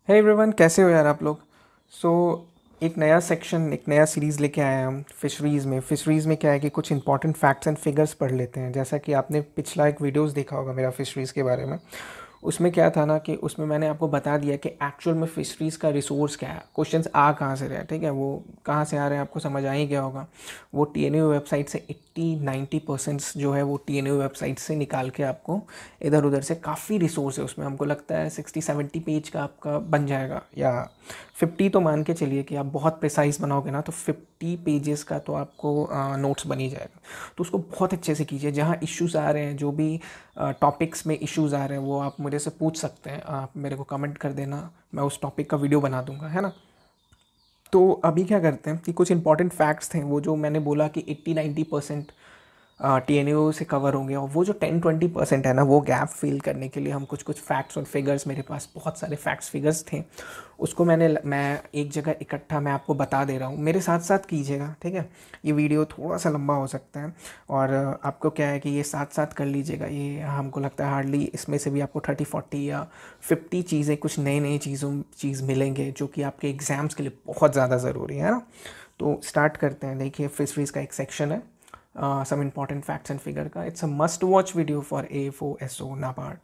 Hey everyone, कैसे हो यार आप लोग। सो एक नया सेक्शन, एक नया सीरीज़ लेके आए हैं हम फिशरीज़ में क्या है कि कुछ इंपॉर्टेंट फैक्ट्स एंड फिगर्स पढ़ लेते हैं। जैसा कि आपने पिछला एक वीडियोस देखा होगा मेरा फिशरीज़ के बारे में। उसमें क्या था ना कि उसमें मैंने आपको बता दिया कि एक्चुअल में फिशरीज़ का रिसोर्स क्या है, क्वेश्चंस आ कहाँ से रहे हैं। ठीक है, वो कहाँ से आ रहे हैं आपको समझ आ ही गया होगा। वो टीएनयू वेबसाइट से 80-90% जो है वो टीएनयू वेबसाइट से निकाल के आपको इधर उधर से काफ़ी रिसोर्स है उसमें। हमको लगता है 60-70 पेज का आपका बन जाएगा, या 50 तो मान के चलिए कि आप बहुत प्रिसाइज बनाओगे ना तो 50 पेजेस का तो आपको नोट्स बन ही जाएगा। तो उसको बहुत अच्छे से कीजिए। जहाँ इश्यूज़ आ रहे हैं, जो भी टॉपिक्स में इश्यूज़ आ रहे हैं, वो आप मेरे से पूछ सकते हैं। आप मेरे को कमेंट कर देना, मैं उस टॉपिक का वीडियो बना दूंगा, है ना। तो अभी क्या करते हैं कि कुछ इंपॉर्टेंट फैक्ट्स थे, वो जो मैंने बोला कि 80-90% टीएनयू से कवर होंगे, और वो जो 10-20% है ना, वो गैप फिल करने के लिए हम कुछ कुछ फैक्ट्स और फिगर्स, मेरे पास बहुत सारे फैक्ट्स फिगर्स थे, उसको मैं एक जगह इकट्ठा मैं आपको बता दे रहा हूँ। मेरे साथ साथ कीजिएगा, ठीक है। ये वीडियो थोड़ा सा लंबा हो सकता है, और आपको क्या है कि ये साथ साथ कर लीजिएगा। ये हमको लगता है हार्डली इसमें से भी आपको 30-40 या 50 चीज़ें, कुछ नए नए चीज़ मिलेंगे जो कि आपके एग्ज़ाम्स के लिए बहुत ज़्यादा ज़रूरी है ना। तो स्टार्ट करते हैं। देखिए, फिशरीज़ का एक सेक्शन है, some important facts and figure का। It's a must watch video for AFO, SO, NABARD,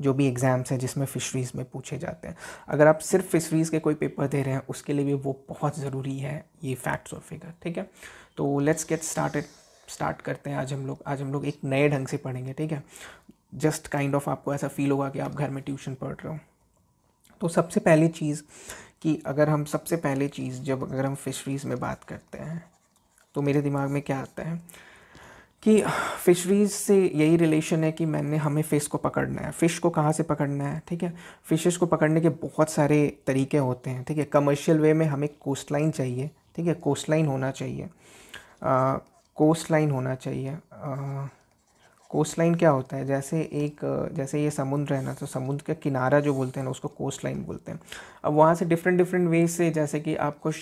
जो भी एग्ज़ाम्स हैं जिसमें फ़िशरीज़ में पूछे जाते हैं। अगर आप सिर्फ फ़िशरीज़ के कोई पेपर दे रहे हैं, उसके लिए भी वो बहुत ज़रूरी है, ये फैक्ट्स और फिगर, ठीक है। तो लेट्स गेट स्टार्टेड। स्टार्ट करते हैं। आज हम लोग एक नए ढंग से पढ़ेंगे, ठीक है। जस्ट काइंड ऑफ आपको ऐसा फील होगा कि आप घर में ट्यूशन पढ़ रहे हो। तो सबसे पहली चीज़ कि अगर हम फिशरीज़ में बात करते हैं, तो मेरे दिमाग में क्या आता है कि फ़िशरीज़ से यही रिलेशन है कि हमें फ़िश को पकड़ना है। फ़िश को कहाँ से पकड़ना है, ठीक है। फ़िशेस को पकड़ने के बहुत सारे तरीके होते हैं, ठीक है। कमर्शियल वे में हमें कोस्ट लाइन चाहिए, ठीक है। कोस्ट लाइन होना चाहिए। कोस्ट लाइन होना चाहिए। कोस्ट लाइन क्या होता है, जैसे ये समुद्र है ना, तो समुद्र का किनारा जो बोलते हैं ना, उसको कोस्ट लाइन बोलते हैं। अब वहाँ से डिफरेंट डिफरेंट वे से, जैसे कि आपको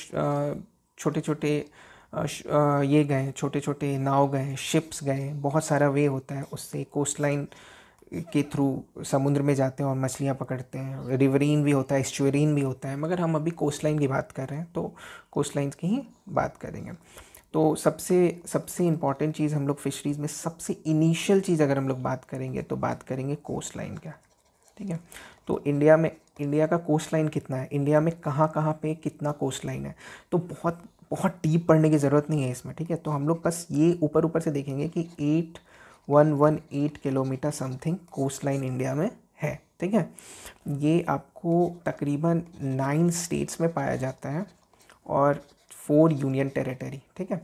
छोटे छोटे ये गए, छोटे छोटे नाव गए, शिप्स गए, बहुत सारा वे होता है, उससे कोस्ट लाइन के थ्रू समुद्र में जाते हैं और मछलियाँ पकड़ते हैं। रिवरीन भी होता है, एस्चुअरीन भी होता है, मगर हम अभी कोस्ट लाइन की बात कर रहे हैं, तो कोस्ट लाइन्स की ही बात करेंगे। तो सबसे सबसे इम्पॉर्टेंट चीज़ हम लोग फिशरीज़ में, सबसे इनिशियल चीज़ अगर हम लोग बात करेंगे तो बात करेंगे कोस्ट लाइन का, ठीक है। तो इंडिया का कोस्ट लाइन कितना है, इंडिया में कहाँ कहाँ पे कितना कोस्ट लाइन है, तो बहुत बहुत डीप पढ़ने की ज़रूरत नहीं है इसमें, ठीक है। तो हम लोग बस ये ऊपर ऊपर से देखेंगे कि 8118 kilometre something coast line India में है, ठीक है। ये आपको तकरीबन 9 स्टेट्स में पाया जाता है, और 4 यूनियन टेरिटरी, ठीक है।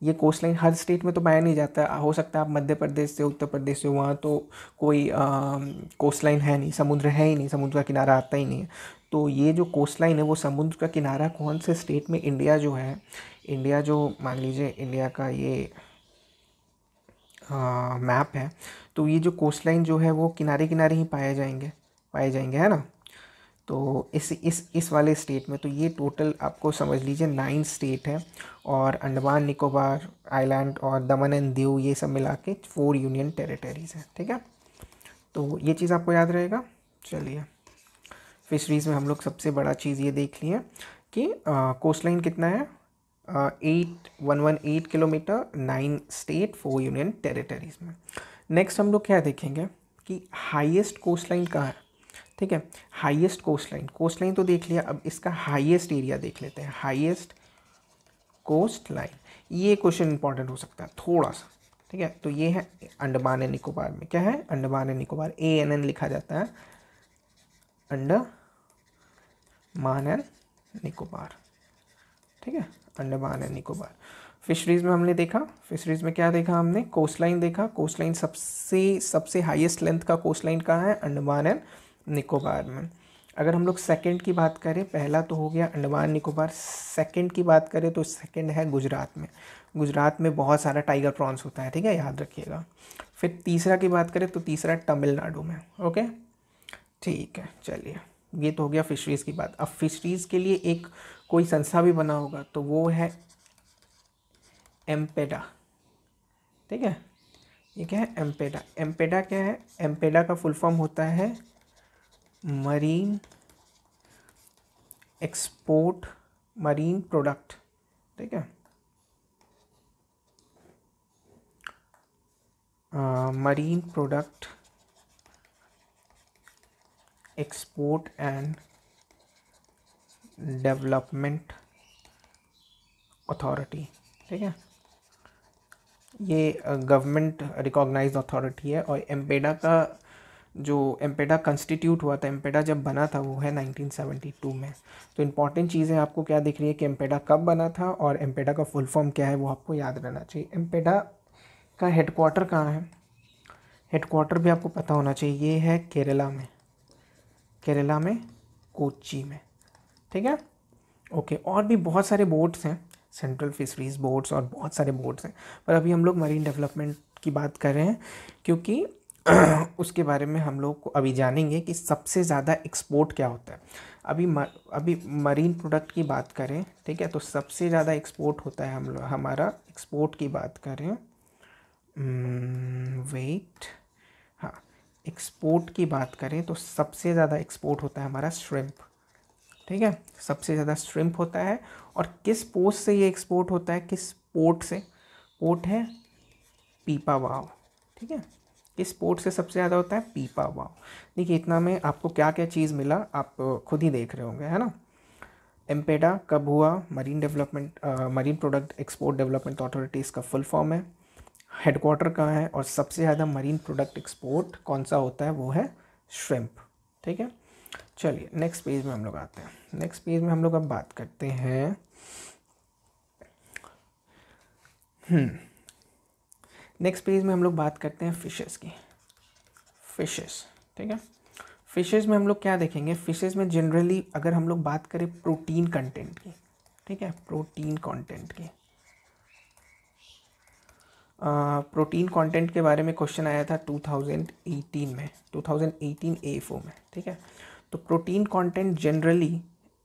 ये कोस्ट लाइन हर स्टेट में तो पाया नहीं जाता है। हो सकता है आप मध्य प्रदेश से, उत्तर प्रदेश से, वहाँ तो कोई कोस्ट लाइन है नहीं, समुद्र है ही नहीं, समुद्र का किनारा आता ही नहीं है। तो ये जो कोस्ट लाइन है, वो समुद्र का किनारा कौन से स्टेट में, इंडिया जो मान लीजिए इंडिया का ये मैप है, तो ये जो कोस्ट लाइन जो है वो किनारे किनारे ही पाए जाएंगे, है ना। तो इस वाले स्टेट में, तो ये टोटल आपको समझ लीजिए 9 स्टेट है, और अंडमान निकोबार आइलैंड और दमन एंड दीव, ये सब मिला के 4 यूनियन टेरिटरीज हैं, ठीक है। तो ये चीज़ आपको याद रहेगा। चलिए, फिशरीज़ में हम लोग सबसे बड़ा चीज़ ये देख लिए कि कोस्ट लाइन कितना है, 8118 किलोमीटर, 9 स्टेट, 4 यूनियन टेरिटरीज में। नेक्स्ट हम लोग क्या देखेंगे कि हाईएस्ट कोस्ट लाइन कहाँ है, ठीक है। हाईएस्ट कोस्ट लाइन तो देख लिया, अब इसका हाईएस्ट एरिया देख लेते हैं। हाईएस्ट कोस्ट लाइन, ये क्वेश्चन इंपॉर्टेंट हो सकता है थोड़ा सा, ठीक है। तो ये है अंडमान एंड निकोबार में, क्या है, अंडमान एंड निकोबार, ANN लिखा जाता है, अंडमान एंड निकोबार, ठीक है। अंडमान एंड निकोबार। फिशरीज़ में हमने देखा, फिशरीज़ में क्या देखा हमने, कोस्ट लाइन देखा। कोस्ट लाइन सबसे सबसे हाईएस्ट लेंथ का कोस्ट लाइन कहाँ है, अंडमान एंड निकोबार में। अगर हम लोग सेकंड की बात करें, पहला तो हो गया अंडमान निकोबार, सेकंड की बात करें तो सेकंड है गुजरात में। गुजरात में बहुत सारा टाइगर प्रॉन्स होता है, ठीक है, याद रखिएगा। फिर तीसरा की बात करें तो तीसरा तमिलनाडु में, ओके, ठीक है। चलिए, ये तो हो गया फिशरीज़ की बात। अब फिशरीज़ के लिए एक कोई संस्था भी बना होगा, तो वो है एम्पेडा, ठीक है। ये क्या है, एम्पेडा। एम्पेडा क्या है, एम्पेडा का फुल फॉर्म होता है मरीन एक्सपोर्ट मरीन प्रोडक्ट, ठीक है, marine product export and development authority, ठीक है, ये गवर्नमेंट रिकॉग्नाइज्ड अथॉरिटी है। और एम्पेडा का जो एम्पेडा कंस्टिट्यूट हुआ था, एम्पेडा जब बना था वो है 1972 में। तो इम्पॉर्टेंट चीज़ें आपको क्या दिख रही है कि एम्पेडा कब बना था और एम्पेडा का फुल फॉर्म क्या है वो आपको याद रहना चाहिए। एम्पेडा का हेडक्वार्टर कहाँ है, हेडक्वार्टर भी आपको पता होना चाहिए, ये है केरला में, केरला में कोच्चि में, ठीक है, ओके। और भी बहुत सारे बोर्ड्स हैं, सेंट्रल फिशरीज बोर्ड्स और बहुत सारे बोर्ड्स हैं, पर अभी हम लोग मरीन डेवलपमेंट की बात कर रहे हैं क्योंकि उसके बारे में हम लोग को अभी जानेंगे कि सबसे ज़्यादा एक्सपोर्ट क्या होता है। अभी मरीन प्रोडक्ट की बात करें, ठीक है, तो सबसे ज़्यादा एक्सपोर्ट होता है हमारा एक्सपोर्ट की बात करें, वेट, हाँ, एक्सपोर्ट की बात करें तो सबसे ज़्यादा एक्सपोर्ट होता है हमारा श्रिम्प, ठीक है, सबसे ज़्यादा श्रिम्प होता है। और किस पोर्ट से ये एक्सपोर्ट होता है, किस पोर्ट से, पोर्ट है पीपावाव, ठीक है, किस पोर्ट से सबसे ज़्यादा होता है, पीपावाव। देखिए इतना में आपको क्या क्या चीज़ मिला आप खुद ही देख रहे होंगे, है ना। एम्पेडा कब हुआ, marine development marine product export development authority इसका फुल फॉर्म है, हेडक्वार्टर कहाँ है, और सबसे ज़्यादा मरीन प्रोडक्ट एक्सपोर्ट कौन सा होता है वो है श्रिम्प, ठीक है। चलिए नेक्स्ट पेज में हम लोग आते हैं। नेक्स्ट पेज में हम लोग अब बात करते हैं नेक्स्ट पेज में हम लोग बात करते हैं फिशेस की, फिशेस, ठीक है। फिशेस में हम लोग क्या देखेंगे, फिशेस में जनरली अगर हम लोग बात करें प्रोटीन कंटेंट की, ठीक है, प्रोटीन कंटेंट की, प्रोटीन कंटेंट के बारे में क्वेश्चन आया था 2018 में, 2018 AFO में, ठीक है। तो protein content generally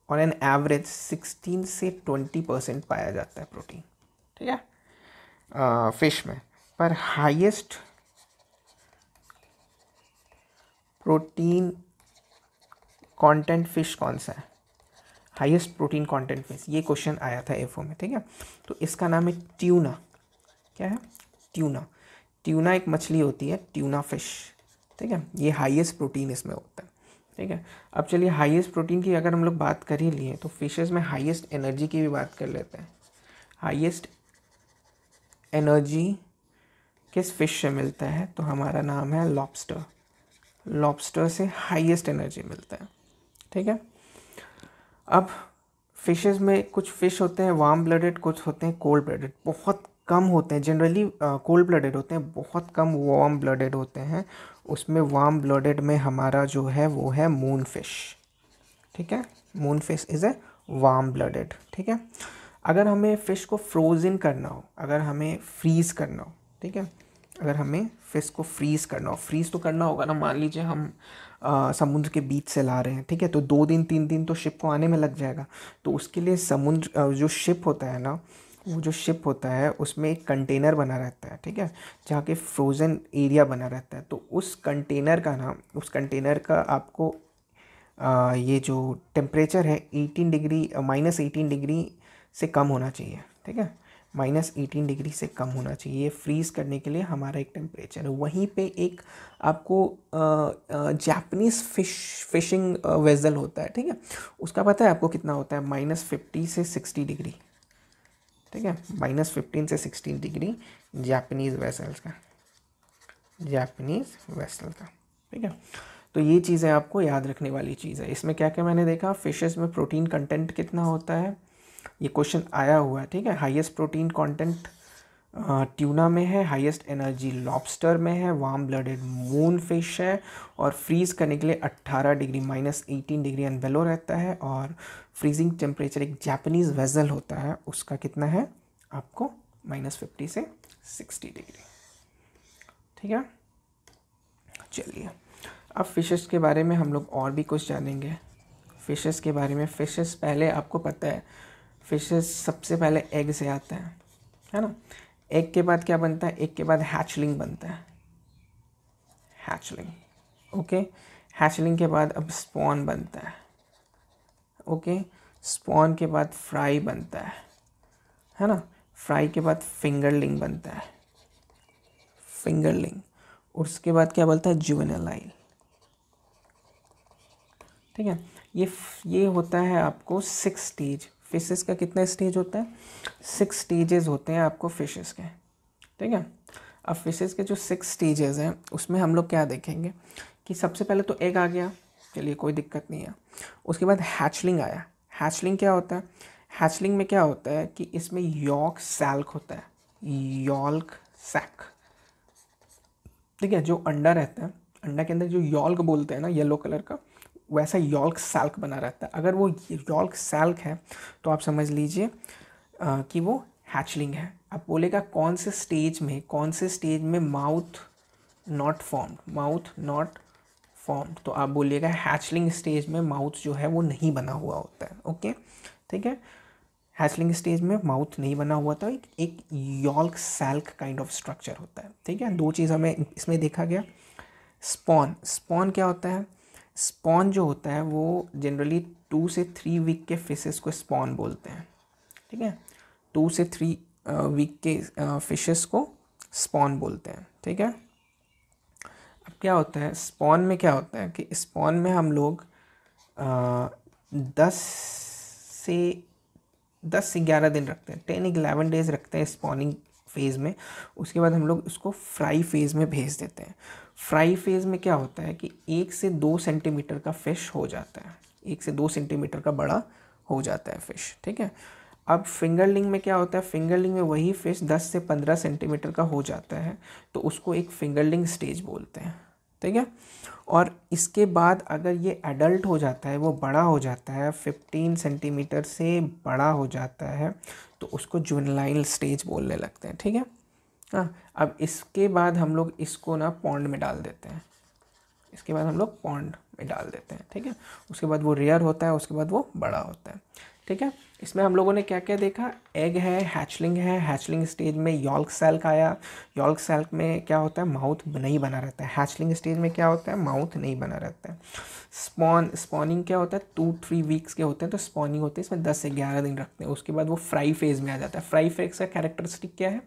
on an average 16 से 20% पाया जाता है प्रोटीन, ठीक है, फिश में। पर हाईएस्ट प्रोटीन कंटेंट फिश कौन सा है, हाईएस्ट प्रोटीन कंटेंट फिश, ये क्वेश्चन आया था AFO में, ठीक है। तो इसका नाम है ट्यूना, क्या है, ट्यूना। ट्यूना एक मछली होती है, ट्यूना फिश, ठीक है, ये हाईएस्ट प्रोटीन इसमें होता है, ठीक है। अब चलिए हाईएस्ट प्रोटीन की अगर हम लोग बात कर ही लिए तो फिशेस में हाईएस्ट एनर्जी की भी बात कर लेते हैं। हाईएस्ट एनर्जी किस फिश से मिलता है, तो हमारा नाम है लॉबस्टर, लॉबस्टर से हाईएस्ट एनर्जी मिलता है, ठीक है। अब फिशेस में कुछ फिश होते हैं वार्म ब्लडेड, कुछ होते हैं कोल्ड ब्लडेड, बहुत कम होते हैं, जनरली कोल्ड ब्लडेड होते हैं, बहुत कम वार्म ब्लडेड होते हैं। उसमें वार्म ब्लडेड में हमारा जो है वो है मून फिश, ठीक है, moon fish is a warm blooded, ठीक है। अगर हमें फ़िश को फ्रोज़न करना हो, अगर हमें फ्रीज़ करना हो, ठीक है, अगर हमें फ़िश को फ्रीज़ करना हो, फ्रीज़ तो करना होगा ना, मान लीजिए हम समुद्र के बीच से ला रहे हैं, ठीक है, तो 2 दिन 3 दिन तो शिप को आने में लग जाएगा। तो उसके लिए समुद्र जो शिप होता है ना, वो जो शिप होता है उसमें एक कंटेनर बना रहता है, ठीक है, जहाँ के फ्रोज़न एरिया बना रहता है। तो उस कंटेनर का नाम, उस कंटेनर का आपको ये जो टेम्परेचर है 18 डिग्री, -18 डिग्री से कम होना चाहिए, ठीक है, -18 डिग्री से कम होना चाहिए फ्रीज़ करने के लिए हमारा एक टेम्परेचर है। वहीं पे एक आपको जापानीज़ फिशिंग वेसल होता है, ठीक है, उसका पता है आपको कितना होता है, -50 से 60 डिग्री, ठीक है, -15 से 16 डिग्री जापानीज़ वेसल्स का, जापानीज़ वेसल का, ठीक है। तो ये चीज़ें आपको याद रखने वाली चीज़ है। इसमें क्या क्या मैंने देखा, फिशेस में प्रोटीन कंटेंट कितना होता है, ये क्वेश्चन आया हुआ है, ठीक है। हाईएस्ट प्रोटीन कंटेंट ट्यूना में है, हाईएस्ट एनर्जी लॉबस्टर में है, वार्म ब्लडेड मून फिश है, और फ्रीज़ करने के लिए 18 डिग्री -18 डिग्री एंड बेलो रहता है, और फ्रीजिंग टेम्परेचर एक जापानीज़ वेसल होता है उसका कितना है आपको, -50 से 60 डिग्री, ठीक है। चलिए अब फिशेस के बारे में हम लोग और भी कुछ जानेंगे। फिशेस के बारे में, फिशेस पहले आपको पता है फिशेस सबसे पहले एग से आता है ना। एग के बाद क्या बनता है, एग के बाद हैचलिंग बनता है, हैचलिंग, ओके। हैचलिंग के बाद अब स्पॉन बनता है, ओके। स्पॉन के बाद फ्राई बनता है ना। फ्राई के बाद फिंगरलिंग बनता है, फिंगरलिंग। और उसके बाद क्या बोलता है, जुवेनाइल। ठीक है, ये होता है आपको 6 स्टेज। फिशेस का कितना स्टेज होता है, 6 स्टेजेस होते हैं आपको फिशेस के। ठीक है, अब फिशेस के जो 6 स्टेजेस हैं उसमें हम लोग क्या देखेंगे कि सबसे पहले तो एग आ गया, चलिए कोई दिक्कत नहीं है। उसके बाद हैचलिंग आया। हैचलिंग क्या होता है, हैचलिंग में क्या होता है कि इसमें यॉल्क सैक होता है, यॉल्क सैक। ठीक है, जो अंडा रहता है, अंडा के अंदर जो यॉल्क बोलते हैं ना येलो कलर का, वैसा यॉल्क सैक बना रहता है। अगर वो यॉल्क सैक है तो आप समझ लीजिए कि वो हैचलिंग है। अब बोलेगा कौन से स्टेज में mouth not formed, mouth not formed, तो आप बोलिएगा हैचलिंग स्टेज में माउथ जो है वो नहीं बना हुआ होता है। ओके, ठीक है, हैचलिंग स्टेज में माउथ नहीं बना हुआ था, एक यॉल्क सैक काइंड ऑफ स्ट्रक्चर होता है। ठीक है, 2 चीज़ हमें इसमें देखा गया। स्पॉन क्या होता है, स्पॉन जो होता है वो जनरली 2 से 3 वीक के फिशेस को स्पॉन बोलते हैं। ठीक है, 2 से 3 वीक के फिशेस को स्पॉन बोलते हैं। ठीक है, अब क्या होता है स्पॉन में, क्या होता है कि स्पॉन में हम लोग 10 से 11 दिन रखते हैं, 10-11 डेज रखते हैं स्पॉनिंग फेज़ में। उसके बाद हम लोग उसको फ्राई फेज़ में भेज देते हैं। फ्राई फेज़ में क्या होता है कि 1 से 2 सेंटीमीटर का फ़िश हो जाता है, 1 से 2 सेंटीमीटर का बड़ा हो जाता है फ़िश। ठीक है, अब फिंगरलिंग में क्या होता है, फिंगरलिंग में वही फ़िश 10 से 15 सेंटीमीटर का हो जाता है, तो उसको एक फिंगरलिंग स्टेज बोलते हैं। ठीक है, और इसके बाद अगर ये एडल्ट हो जाता है, वो बड़ा हो जाता है, 15 सेंटीमीटर से बड़ा हो जाता है, तो उसको जुवेनाइल स्टेज बोलने लगते हैं। ठीक है, हाँ, अब इसके बाद हम लोग इसको ना पॉन्ड में डाल देते हैं, इसके बाद हम लोग पॉन्ड में डाल देते हैं। ठीक है, उसके बाद वो रेयर होता है, उसके बाद वो बड़ा होता है। ठीक है, इसमें हम लोगों ने क्या क्या देखा, एग है, हैचलिंग है, हैचलिंग स्टेज में यॉल्क सैक आया, यॉल्क सैक में क्या होता है माउथ नहीं बना रहता है, हैचलिंग स्टेज में क्या होता है माउथ नहीं बना रहता है। स्पॉनिंग क्या होता है 2-3 वीक्स के होते हैं, तो स्पॉनिंग होती है, इसमें 10 से 11 दिन रखते हैं। उसके बाद वो फ्राई फेज़ में आ जाता है। फ्राई फेज़ का कैरेक्टरिस्टिक क्या है,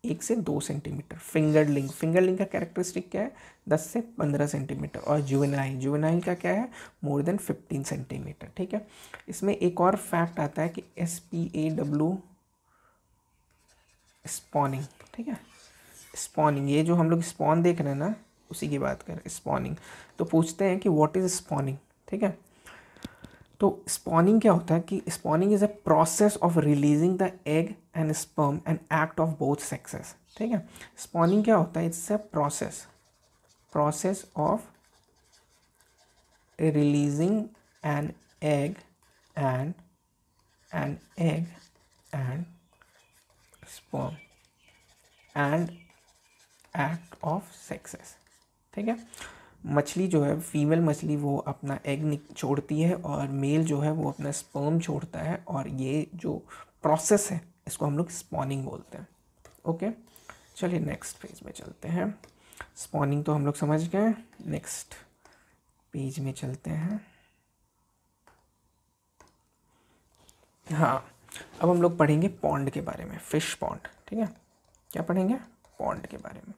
1 से 2 सेंटीमीटर। फिंगरलिंग का कैरेक्टरिस्टिक क्या है, 10 से 15 सेंटीमीटर। और जुवेनाइल का क्या है, मोर देन 15 सेंटीमीटर। ठीक है, इसमें एक और फैक्ट आता है कि SPAW स्पॉनिंग। ठीक है, स्पॉनिंग, ये जो हम लोग स्पॉन देख रहे हैं ना, उसी की बात करें स्पॉनिंग। तो पूछते हैं कि व्हाट इज़ स्पॉनिंग। ठीक है, तो स्पॉनिंग क्या होता है कि spawning is a process of releasing the egg and sperm and act of both sexes. ठीक है, स्पॉनिंग क्या होता है, it's a process of releasing an egg and and sperm and act of sexes. ठीक है, मछली जो है, फीमेल मछली, वो अपना एग छोड़ती है और मेल जो है वो अपना स्पर्म छोड़ता है, और ये जो प्रोसेस है इसको हम लोग स्पॉनिंग बोलते हैं। ओके, चलिए नेक्स्ट पेज में चलते हैं। स्पॉनिंग तो हम लोग समझ गए, नेक्स्ट पेज में चलते हैं। हाँ, अब हम लोग पढ़ेंगे पॉन्ड के बारे में, फिश पॉन्ड। ठीक है, क्या पढ़ेंगे, पॉन्ड के बारे में।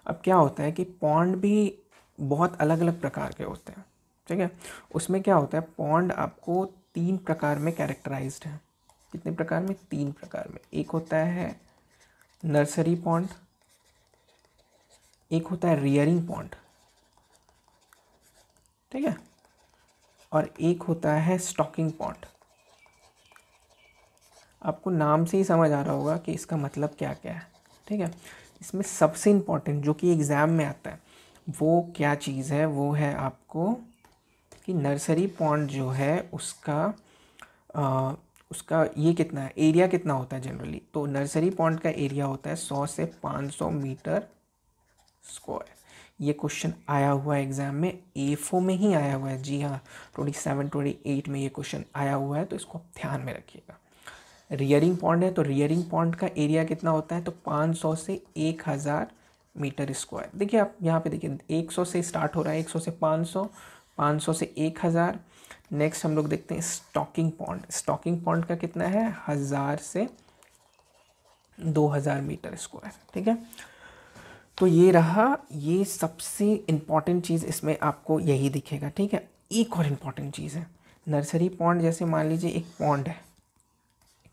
अब क्या होता है कि पॉन्ड भी बहुत अलग अलग प्रकार के होते हैं। ठीक है, उसमें क्या होता है, पॉन्ड आपको 3 प्रकार में कैरेक्टराइज्ड है। कितने प्रकार में, 3 प्रकार में। एक होता है नर्सरी पॉन्ड, एक होता है रियरिंग पॉन्ड, ठीक है, और एक होता है स्टॉकिंग पॉन्ड। आपको नाम से ही समझ आ रहा होगा कि इसका मतलब क्या क्या है। ठीक है, इसमें सबसे इम्पॉर्टेंट जो कि एग्ज़ाम में आता है वो क्या चीज़ है, वो है आपको कि नर्सरी पॉन्ड जो है उसका ये कितना है, एरिया कितना होता है जनरली। तो नर्सरी पॉन्ड का एरिया होता है 100 से 500 मीटर स्क्वायर। ये क्वेश्चन आया हुआ है एग्ज़ाम में, एफओ में ही आया हुआ है। जी हाँ, 27-28 में ये क्वेश्चन आया हुआ है, तो इसको ध्यान में रखिएगा। रियरिंग पॉन्ड है तो रियरिंग पॉन्ड का एरिया कितना होता है, तो 500 से 1000 मीटर स्क्वायर। देखिए आप यहाँ पे देखिए 100 से स्टार्ट हो रहा है, 100 से 500, 500 से 1000, नेक्स्ट हम लोग देखते हैं स्टॉकिंग पॉन्ड। स्टॉकिंग पॉन्ड का कितना है, 1000 से 2000 मीटर स्क्वायर। ठीक है, तो ये रहा, ये सबसे इम्पॉर्टेंट चीज़ इसमें आपको यही दिखेगा। ठीक है, एक और इम्पॉर्टेंट चीज़ है नर्सरी पॉन्ड। जैसे मान लीजिए एक पॉन्ड है,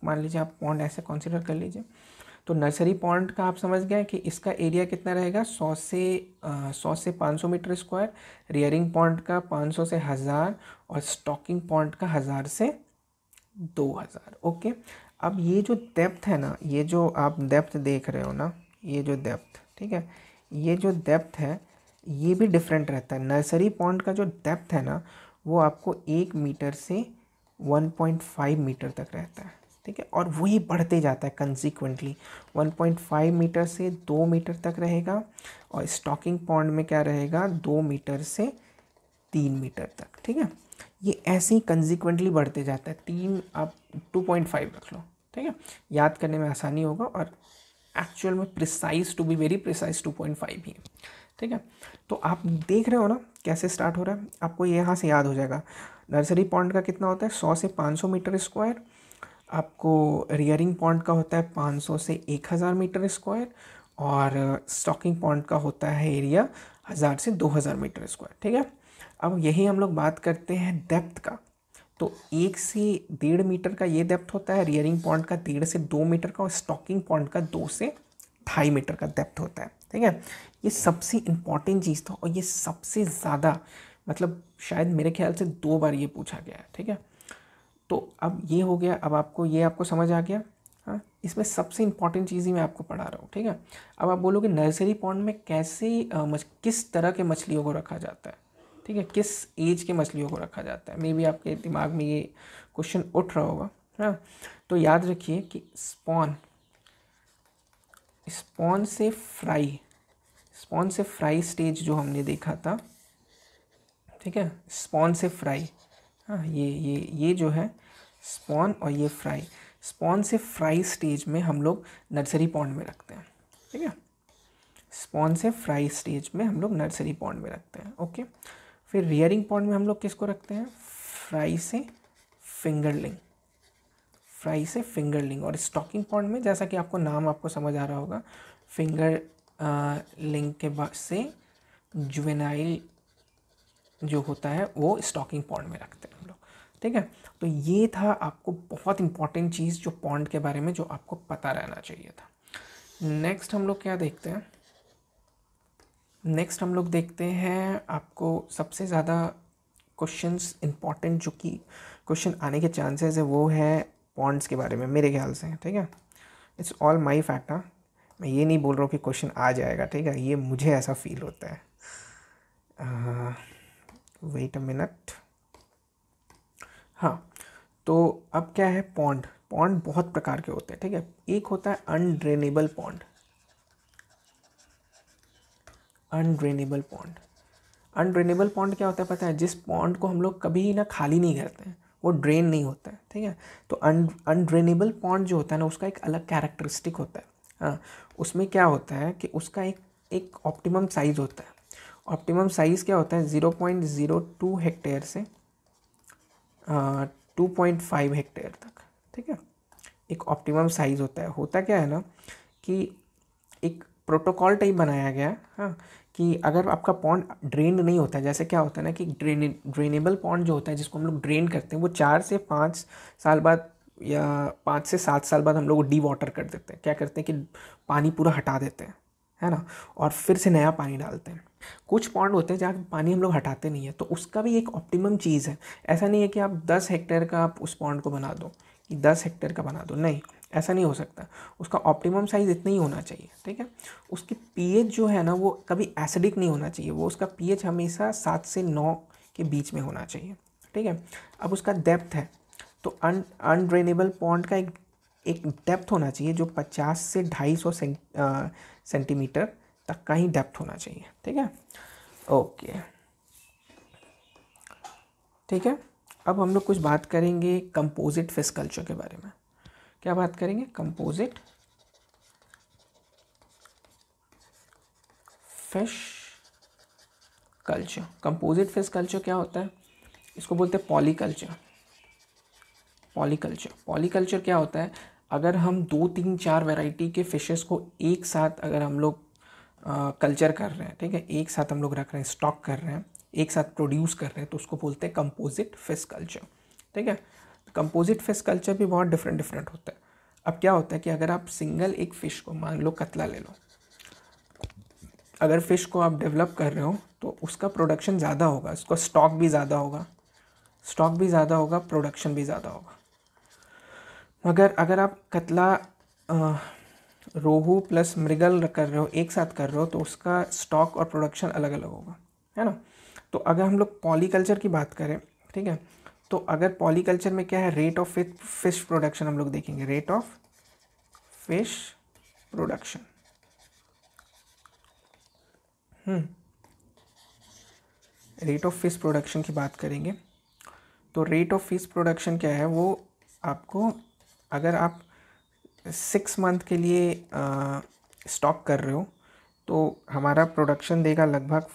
मान लीजिए आप पॉन्ड ऐसे कंसीडर कर लीजिए, तो नर्सरी पॉन्ड का आप समझ गए कि इसका एरिया कितना रहेगा, 100 से 500 मीटर स्क्वायर। रियरिंग पॉन्ड का 500 से 1000 और स्टॉकिंग पॉन्ड का 1000 से 2000। ओके, अब ये जो डेप्थ है ना, ये जो आप डेप्थ देख रहे हो ना, ये जो डेप्थ, ठीक है, ये जो डेप्थ है ये भी डिफरेंट रहता है। नर्सरी पॉन्ड का जो डेप्थ है ना वो आपको 1 मीटर से 1.5 मीटर तक रहता है। ठीक है, और वही बढ़ते जाता है कंसिक्वेंटली, 1.5 मीटर से 2 मीटर तक रहेगा, और स्टॉकिंग पॉन्ड में क्या रहेगा, 2 मीटर से 3 मीटर तक। ठीक है, ये ऐसे ही कंसिक्वेंटली बढ़ते जाता है। 3 आप 2.5 रख लो। ठीक है, याद करने में आसानी होगा, और एक्चुअल में precise, to be very precise 2.5 ही है। ठीक है, तो आप देख रहे हो ना कैसे स्टार्ट हो रहा है, आपको यहाँ से याद हो जाएगा। नर्सरी पॉन्ड का कितना होता है, 100 से 500 मीटर स्क्वायर। आपको रियरिंग पॉन्ड का होता है 500 से 1000 मीटर स्क्वायर, और स्टॉकिंग पॉन्ड का होता है एरिया 1000 से 2000 मीटर स्क्वायर। ठीक है, अब यही हम लोग बात करते हैं डेप्थ का। तो 1 से 1.5 मीटर का ये डेप्थ होता है, रियरिंग पॉन्ड का 1.5 से 2 मीटर का, और स्टॉकिंग पॉन्ड का 2 से 2.5 मीटर का डेप्थ होता है। ठीक है, ये सबसे इम्पॉर्टेंट चीज़ था, और ये सबसे ज़्यादा, मतलब शायद मेरे ख्याल से 2 बार ये पूछा गया है। ठीक है, तो अब ये हो गया, अब आपको समझ आ गया। हाँ, इसमें सबसे इम्पॉर्टेंट चीज़ ही मैं आपको पढ़ा रहा हूँ। ठीक है, अब आप बोलोगे नर्सरी पॉन्ड में कैसे किस तरह के मछलियों को रखा जाता है। ठीक है, किस एज के मछलियों को रखा जाता है, मे बी आपके दिमाग में ये क्वेश्चन उठ रहा होगा। हाँ, तो याद रखिए कि स्पॉन से फ्राई स्टेज जो हमने देखा था। ठीक है, स्पॉन से फ्राई, हाँ, ये जो है स्पॉन, और ये फ्राई। स्पॉन से फ्राई स्टेज में हम लोग नर्सरी पॉन्ड में रखते हैं। ठीक है, स्पॉन से फ्राई स्टेज में हम लोग नर्सरी पॉन्ड में रखते हैं। ओके, फिर रियरिंग पॉन्ड में हम लोग किसको रखते हैं, फ्राई से फिंगरलिंग। और स्टॉकिंग पॉन्ड में, जैसा कि आपको नाम आपको समझ आ रहा होगा, फिंगर लिंग के बाद से जुवेनाइल जो होता है वो स्टॉकिंग पॉन्ड में रखते हैं हम लोग। ठीक है, तो ये था आपको बहुत इंपॉर्टेंट चीज़ जो पॉन्ड के बारे में जो आपको पता रहना चाहिए था। नेक्स्ट हम लोग क्या देखते हैं, नेक्स्ट हम लोग देखते हैं आपको सबसे ज़्यादा क्वेश्चंस इंपॉर्टेंट जो कि क्वेश्चन आने के चांसेस है वो है पॉन्ड्स के बारे में, मेरे ख्याल से। ठीक है, इट्स ऑल माई फैक्ट। हाँ, मैं ये नहीं बोल रहा हूँ कि क्वेश्चन आ जाएगा। ठीक है, ये मुझे ऐसा फील होता है। Wait a minute. हाँ, तो अब क्या है, पॉन्ड बहुत प्रकार के होते हैं। ठीक है, एक होता है अनड्रेनेबल पॉन्ड। अनड्रेनेबल पॉन्ड क्या होता है पता है, जिस पॉन्ड को हम लोग कभी ना खाली नहीं करते हैं, वो ड्रेन नहीं होता है। ठीक है, तो अनड्रेनेबल पॉन्ड जो होता है ना उसका एक अलग कैरेक्टरिस्टिक होता है। हाँ, उसमें क्या होता है कि उसका एक ऑप्टिमम साइज़ होता है। ऑप्टिमम साइज़ क्या होता है, 0.02 हेक्टेयर से 2.5 हेक्टेयर तक। ठीक है, एक ऑप्टिमम साइज़ होता है। होता क्या है ना कि एक प्रोटोकॉल टाइप बनाया गया है। हाँ, कि अगर आपका पॉन्ड ड्रेन नहीं होता है, जैसे क्या होता है ना कि ड्रेनेबल पॉन्ड जो होता है जिसको हम लोग ड्रेन करते हैं, वो 4 से 5 साल बाद या 5 से 7 साल बाद हम लोग डी वाटर कर देते हैं। क्या करते हैं कि पानी पूरा हटा देते हैं, है ना, और फिर से नया पानी डालते हैं। कुछ पॉन्ड होते हैं जहाँ पानी हम लोग हटाते नहीं है, तो उसका भी एक ऑप्टिमम चीज़ है। ऐसा नहीं है कि आप 10 हेक्टेयर का आप उस पॉन्ड को बना दो, कि 10 हेक्टेयर का बना दो, नहीं, ऐसा नहीं हो सकता। उसका ऑप्टिमम साइज़ इतना ही होना चाहिए। ठीक है, उसकी पीएच जो है ना वो कभी एसिडिक नहीं होना चाहिए, वो उसका पीएच हमेशा 7 से 9 के बीच में होना चाहिए। ठीक है, अब उसका डेप्थ है, तो अनड्रेनेबल पॉन्ड का एक डेप्थ होना चाहिए जो 50 से 250 सेंटीमीटर तक का ही डेप्थ होना चाहिए। ठीक है, ओके, ठीक है। अब हम लोग कुछ बात करेंगे कंपोजिट फिश कल्चर के बारे में। क्या बात करेंगे, composite fish culture. Composite fish culture क्या होता है, इसको बोलते हैं पॉलीकल्चर। पॉलीकल्चर क्या होता है, अगर हम 2 3 4 वैरायटी के फिशेस को एक साथ अगर हम लोग कल्चर कर रहे हैं, ठीक है, एक साथ हम लोग रख रहे हैं, स्टॉक कर रहे हैं, एक साथ प्रोड्यूस कर रहे हैं, तो उसको बोलते हैं कंपोजिट फिश कल्चर, ठीक है। कंपोजिट फिश कल्चर भी बहुत डिफरेंट होता है। अब क्या होता है कि अगर आप सिंगल एक फ़िश को, मान लो कतला ले लो, अगर फ़िश को आप डेवलप कर रहे हो तो उसका प्रोडक्शन ज़्यादा होगा, उसका स्टॉक भी ज़्यादा होगा, प्रोडक्शन भी ज़्यादा होगा। मगर अगर आप कतला रोहू प्लस मृगल कर रहे हो, एक साथ कर रहे हो, तो उसका स्टॉक और प्रोडक्शन अलग अलग होगा, है ना। तो अगर हम लोग पॉलीकल्चर की बात करें, ठीक है, तो अगर पॉलीकल्चर में क्या है, रेट ऑफ फिश प्रोडक्शन हम लोग देखेंगे, rate of fish production. Rate of fish production की बात करेंगे तो रेट ऑफ फिश प्रोडक्शन क्या है, वो आपको, अगर आप 6 मंथ के लिए स्टॉक कर रहे हो तो हमारा प्रोडक्शन देगा लगभग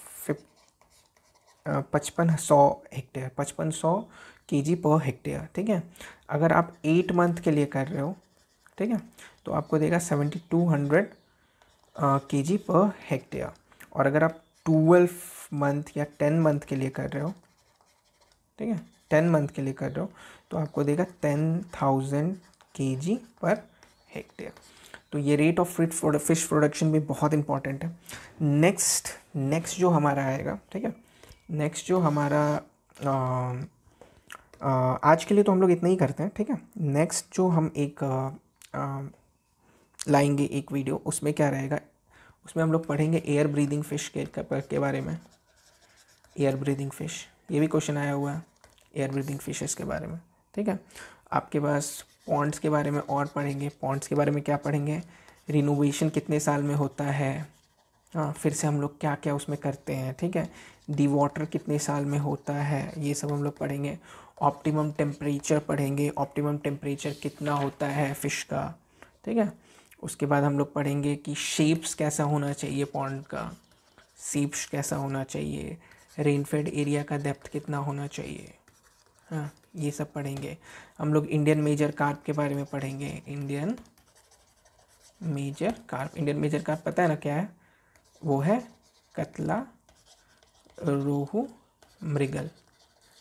5500 हेक्टेयर, 5500 केजी पर हेक्टेयर, ठीक है। अगर आप 8 मंथ के लिए कर रहे हो, ठीक है, तो आपको देगा 7200 केजी पर हेक्टेयर। और अगर आप 12 मंथ या 10 मंथ के लिए कर रहे हो, ठीक है, 10 मंथ के लिए कर रहे हो, तो आपको देगा 10,000 केजी पर हेक्टेयर। तो ये रेट ऑफ फिश प्रोडक्शन भी बहुत इंपॉर्टेंट है। नेक्स्ट जो हमारा आएगा, ठीक है, नेक्स्ट जो हमारा आज के लिए तो हम लोग इतना ही करते हैं, ठीक है। नेक्स्ट जो हम एक लाएंगे एक वीडियो, उसमें क्या रहेगा, उसमें हम लोग पढ़ेंगे एयर ब्रीदिंग फ़िश के बारे में। एयर ब्रीदिंग फ़िश, ये भी क्वेश्चन आया हुआ है, एयर ब्रीदिंग फिशेस के बारे में, ठीक है। आपके पास पॉन्ड्स के बारे में और पढ़ेंगे, पॉन्ड्स के बारे में क्या पढ़ेंगे, रिनोवेशन कितने साल में होता है, हाँ, फिर से हम लोग क्या क्या उसमें करते हैं, ठीक है, डी वाटर कितने साल में होता है, ये सब हम लोग पढ़ेंगे। ऑप्टिमम टेम्परेचर पढ़ेंगे, ऑप्टिमम टेम्परेचर कितना होता है फ़िश का, ठीक है। उसके बाद हम लोग पढ़ेंगे कि शेप्स कैसा होना चाहिए पॉन्ड का, शेप्स कैसा होना चाहिए, रेनफेड एरिया का डेप्थ कितना होना चाहिए, हाँ, ये सब पढ़ेंगे। हम लोग इंडियन मेजर कार्प के बारे में पढ़ेंगे। इंडियन मेजर कार्प पता है ना क्या है, वो है कतला, रोहू, मृगल,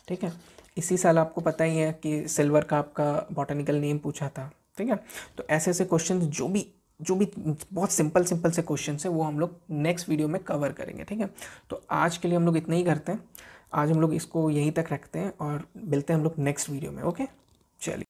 ठीक है। इसी साल आपको पता ही है कि सिल्वर कार्प का बॉटनिकल नेम पूछा था, ठीक है। तो ऐसे ऐसे क्वेश्चन जो भी बहुत सिंपल से क्वेश्चन है, वो हम लोग नेक्स्ट वीडियो में कवर करेंगे, ठीक है। तो आज के लिए हम लोग इतना ही करते हैं, आज हम लोग इसको यहीं तक रखते हैं और मिलते हैं हम लोग नेक्स्ट वीडियो में, ओके, चलिए।